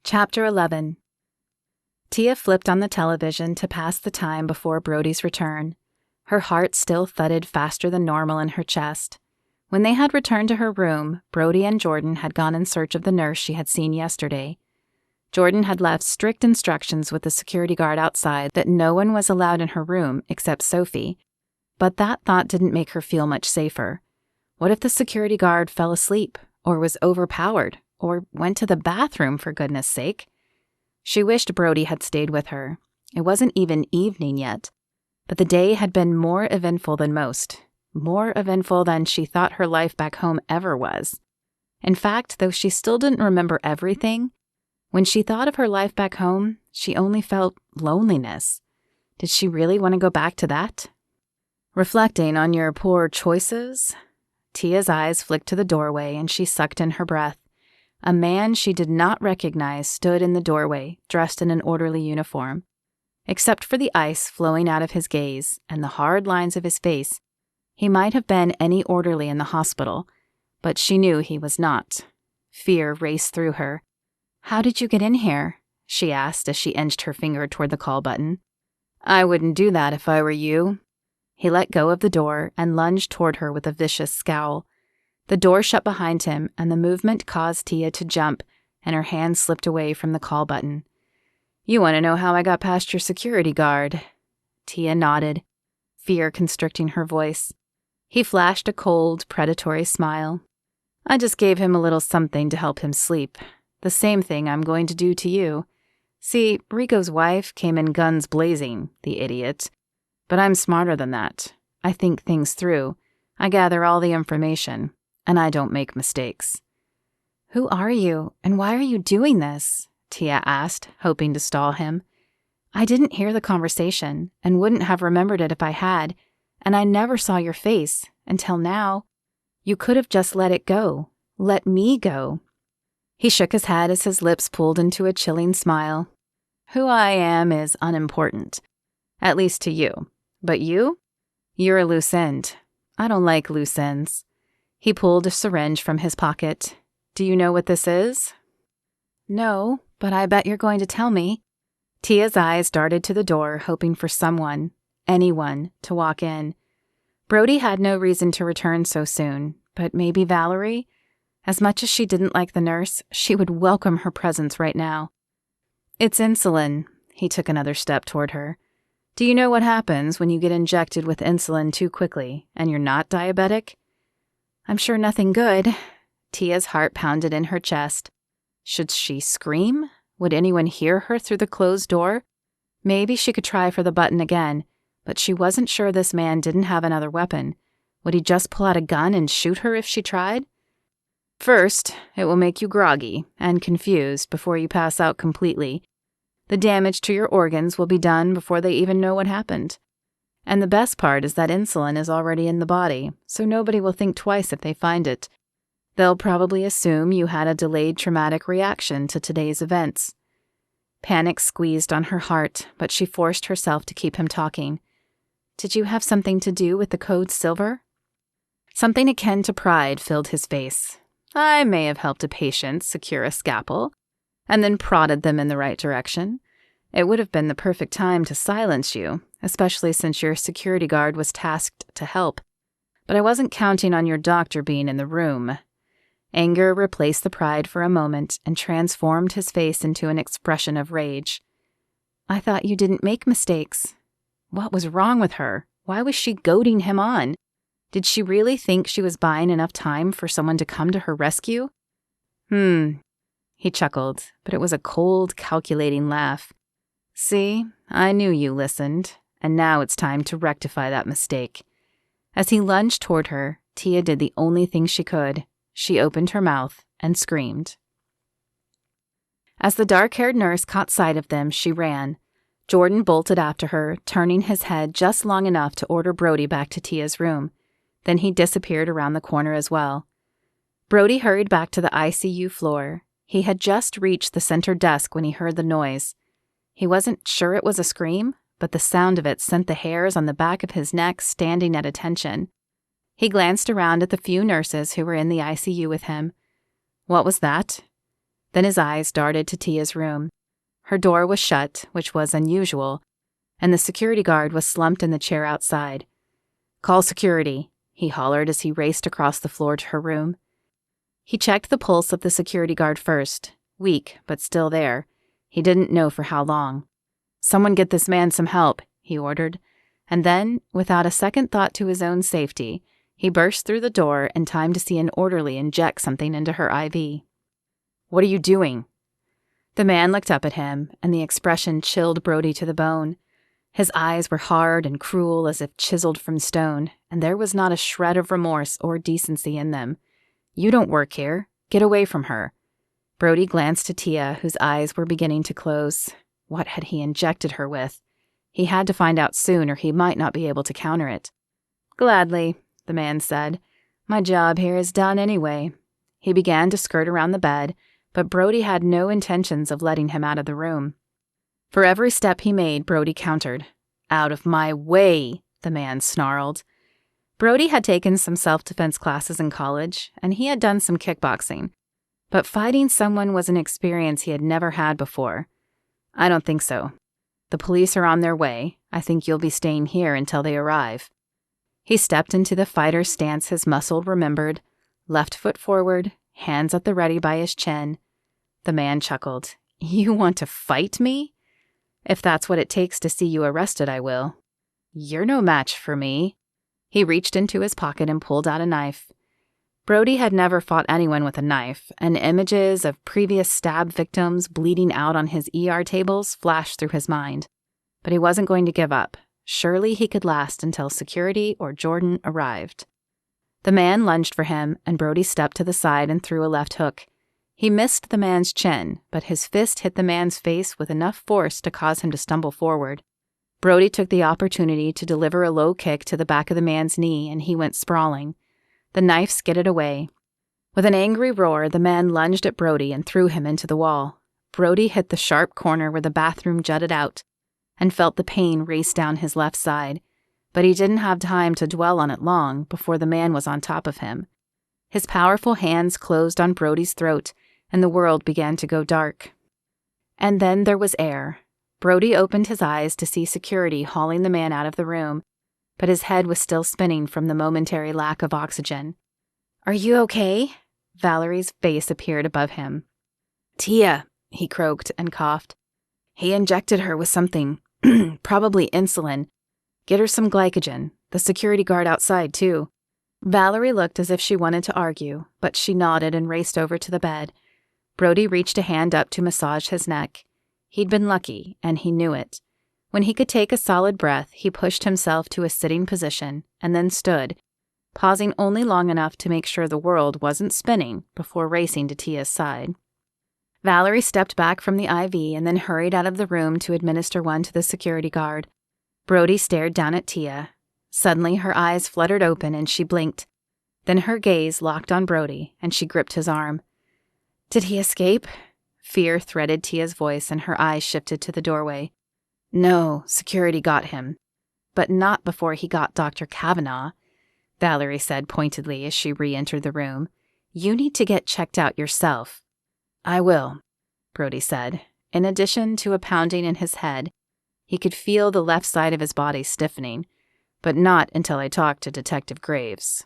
Chapter 11. Tia flipped on the television to pass the time before Brody's return. Her heart still thudded faster than normal in her chest. When they had returned to her room, Brody and Jordan had gone in search of the nurse she had seen yesterday. Jordan had left strict instructions with the security guard outside that no one was allowed in her room except Sophie. But that thought didn't make her feel much safer. What if the security guard fell asleep, or was overpowered, or went to the bathroom, for goodness sake? She wished Brody had stayed with her. It wasn't even evening yet, but the day had been more eventful than most, more eventful than she thought her life back home ever was. In fact, though she still didn't remember everything, when she thought of her life back home, she only felt loneliness. Did she really want to go back to that? Reflecting on your poor choices, Tia's eyes flicked to the doorway and she sucked in her breath. A man she did not recognize stood in the doorway, dressed in an orderly uniform. Except for the ice flowing out of his gaze and the hard lines of his face, he might have been any orderly in the hospital, but she knew he was not. Fear raced through her. "How did you get in here?" she asked as she inched her finger toward the call button. "I wouldn't do that if I were you." He let go of the door and lunged toward her with a vicious scowl. The door shut behind him, and the movement caused Tia to jump, and her hand slipped away from the call button. "You want to know how I got past your security guard?" Tia nodded, fear constricting her voice. He flashed a cold, predatory smile. "I just gave him a little something to help him sleep. The same thing I'm going to do to you. See, Rico's wife came in guns blazing, the idiot. But I'm smarter than that. I think things through. I gather all the information. And I don't make mistakes." "Who are you, and why are you doing this?" Tia asked, hoping to stall him. "I didn't hear the conversation, and wouldn't have remembered it if I had, and I never saw your face, until now. You could have just let it go. Let me go." He shook his head as his lips pulled into a chilling smile. "Who I am is unimportant. At least to you. But you? You're a loose end. I don't like loose ends." He pulled a syringe from his pocket. "Do you know what this is?" "No, but I bet you're going to tell me." Tia's eyes darted to the door, hoping for someone, anyone, to walk in. Brody had no reason to return so soon, but maybe Valerie? As much as she didn't like the nurse, she would welcome her presence right now. "It's insulin." He took another step toward her. "Do you know what happens when you get injected with insulin too quickly, and you're not diabetic?" "I'm sure nothing good." Tia's heart pounded in her chest. Should she scream? Would anyone hear her through the closed door? Maybe she could try for the button again, but she wasn't sure this man didn't have another weapon. Would he just pull out a gun and shoot her if she tried? "First, it will make you groggy and confused before you pass out completely. The damage to your organs will be done before they even know what happened. And the best part is that insulin is already in the body, so nobody will think twice if they find it. They'll probably assume you had a delayed traumatic reaction to today's events." Panic squeezed on her heart, but she forced herself to keep him talking. "Did you have something to do with the code silver?" Something akin to pride filled his face. "I may have helped a patient secure a scalpel, and then prodded them in the right direction. It would have been the perfect time to silence you, especially since your security guard was tasked to help. But I wasn't counting on your doctor being in the room." Anger replaced the pride for a moment and transformed his face into an expression of rage. "I thought you didn't make mistakes." What was wrong with her? Why was she goading him on? Did she really think she was buying enough time for someone to come to her rescue? He chuckled, but it was a cold, calculating laugh. "See, I knew you listened, and now it's time to rectify that mistake." As he lunged toward her, Tia did the only thing she could. She opened her mouth and screamed. As the dark-haired nurse caught sight of them, she ran. Jordan bolted after her, turning his head just long enough to order Brody back to Tia's room. Then he disappeared around the corner as well. Brody hurried back to the ICU floor. He had just reached the center desk when he heard the noise. He wasn't sure it was a scream, but the sound of it sent the hairs on the back of his neck standing at attention. He glanced around at the few nurses who were in the ICU with him. What was that? Then his eyes darted to Tia's room. Her door was shut, which was unusual, and the security guard was slumped in the chair outside. "Call security," he hollered as he raced across the floor to her room. He checked the pulse of the security guard first, weak but still there. He didn't know for how long. "Someone get this man some help," he ordered, and then, without a second thought to his own safety, he burst through the door in time to see an orderly inject something into her IV. "What are you doing?" The man looked up at him, and the expression chilled Brody to the bone. His eyes were hard and cruel as if chiseled from stone, and there was not a shred of remorse or decency in them. "You don't work here. Get away from her." Brody glanced to Tia, whose eyes were beginning to close. What had he injected her with? He had to find out soon, or he might not be able to counter it. "Gladly," the man said. "My job here is done anyway." He began to skirt around the bed, but Brody had no intentions of letting him out of the room. For every step he made, Brody countered. "Out of my way," the man snarled. Brody had taken some self-defense classes in college, and he had done some kickboxing. But fighting someone was an experience he had never had before. "I don't think so. The police are on their way. I think you'll be staying here until they arrive." He stepped into the fighter's stance his muscle remembered, left foot forward, hands at the ready by his chin. The man chuckled. "You want to fight me? If that's what it takes to see you arrested, I will. You're no match for me." He reached into his pocket and pulled out a knife. Brody had never fought anyone with a knife, and images of previous stab victims bleeding out on his ER tables flashed through his mind. But he wasn't going to give up. Surely he could last until security or Jordan arrived. The man lunged for him, and Brody stepped to the side and threw a left hook. He missed the man's chin, but his fist hit the man's face with enough force to cause him to stumble forward. Brody took the opportunity to deliver a low kick to the back of the man's knee, and he went sprawling. The knife skidded away. With an angry roar, the man lunged at Brody and threw him into the wall. Brody hit the sharp corner where the bathroom jutted out and felt the pain race down his left side, but he didn't have time to dwell on it long before the man was on top of him. His powerful hands closed on Brody's throat, and the world began to go dark. And then there was air. Brody opened his eyes to see security hauling the man out of the room, but his head was still spinning from the momentary lack of oxygen. "Are you okay?" Valerie's face appeared above him. "Tia," he croaked and coughed. "He injected her with something, probably insulin. Get her some glycogen. The security guard outside, too." Valerie looked as if she wanted to argue, but she nodded and raced over to the bed. Brody reached a hand up to massage his neck. He'd been lucky, and he knew it. When he could take a solid breath, he pushed himself to a sitting position and then stood, pausing only long enough to make sure the world wasn't spinning before racing to Tia's side. Valerie stepped back from the IV and then hurried out of the room to administer one to the security guard. Brody stared down at Tia. Suddenly, her eyes fluttered open and she blinked. Then her gaze locked on Brody, and she gripped his arm. "Did he escape?" Fear threaded Tia's voice, and her eyes shifted to the doorway. "No, security got him. But not before he got Dr. Cavanaugh," Valerie said pointedly as she re-entered the room. "You need to get checked out yourself." "I will," Brody said. In addition to a pounding in his head, he could feel the left side of his body stiffening, but not until I talked to Detective Graves.